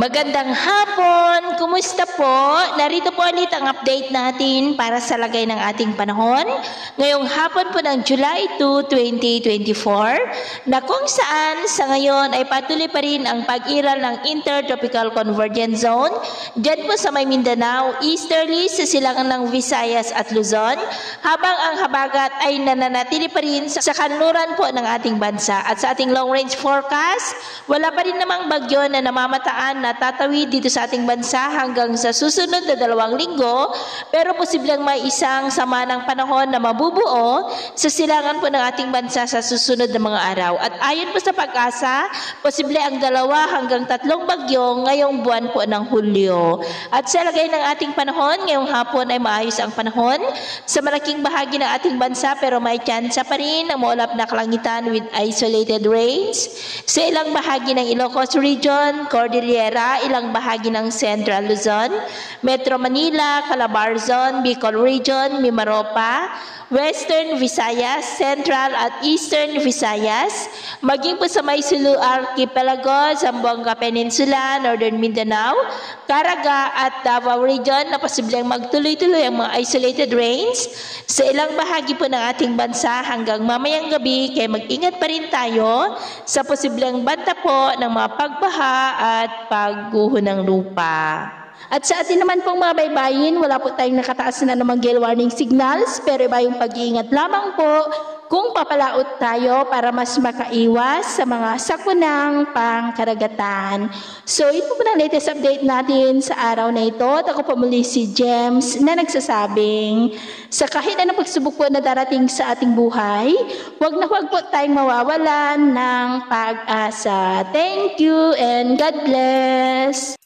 Magandang hapon! Kumusta po? Narito po ulit ang update natin para sa lagay ng ating panahon. Ngayong hapon po ng July 2, 2024 na kung saan sa ngayon ay patuloy pa rin ang pag-iral ng Intertropical Convergence Zone dyan po sa may Mindanao, easterly sa silangan ng Visayas at Luzon, habang ang habagat ay nananatili pa rin sa kanluran po ng ating bansa. At sa ating long-range forecast, wala pa rin namang bagyo na namamataan na tatawid dito sa ating bansa hanggang sa susunod na 2 linggo, pero posibleng may isang sama ng panahon na mabubuo sa silangan po ng ating bansa sa susunod na mga araw. At ayon po sa pag-asa, posible ang 2 hanggang 3 bagyo ngayong buwan po ng Hulyo. At sa lagay ng ating panahon, ngayong hapon ay maayos ang panahon sa malaking bahagi ng ating bansa, pero may tsansa pa rin ng maulap na kalangitan with isolated rains sa ilang bahagi ng Ilocos Region, Cordillera, ilang bahagi ng Central Luzon, Metro Manila, Calabarzon, Bicol Region, Mimaropa, Western Visayas, Central at Eastern Visayas, maging po sa may Sulu Archipelago, Zamboanga Peninsula, Northern Mindanao, Caraga at Davao Region na posibleng magtuloy-tuloy ang mga isolated rains sa ilang bahagi po ng ating bansa hanggang mamayang gabi, kaya mag-ingat pa rin tayo sa posibleng banta po ng mga pagbaha at pagguho ng lupa. At sa atin naman pong mga baybayin, wala po tayong nakataas na namang gale warning signals, pero iba yung pag-iingat lamang po kung papalaot tayo para mas makaiwas sa mga sakunang pangkaragatan. So ito po na latest update natin sa araw na ito. At ako po muli si James na nagsasabing sa kahit anong pagsubok po na darating sa ating buhay, huwag po tayong mawawalan ng pag-asa. Thank you and God bless!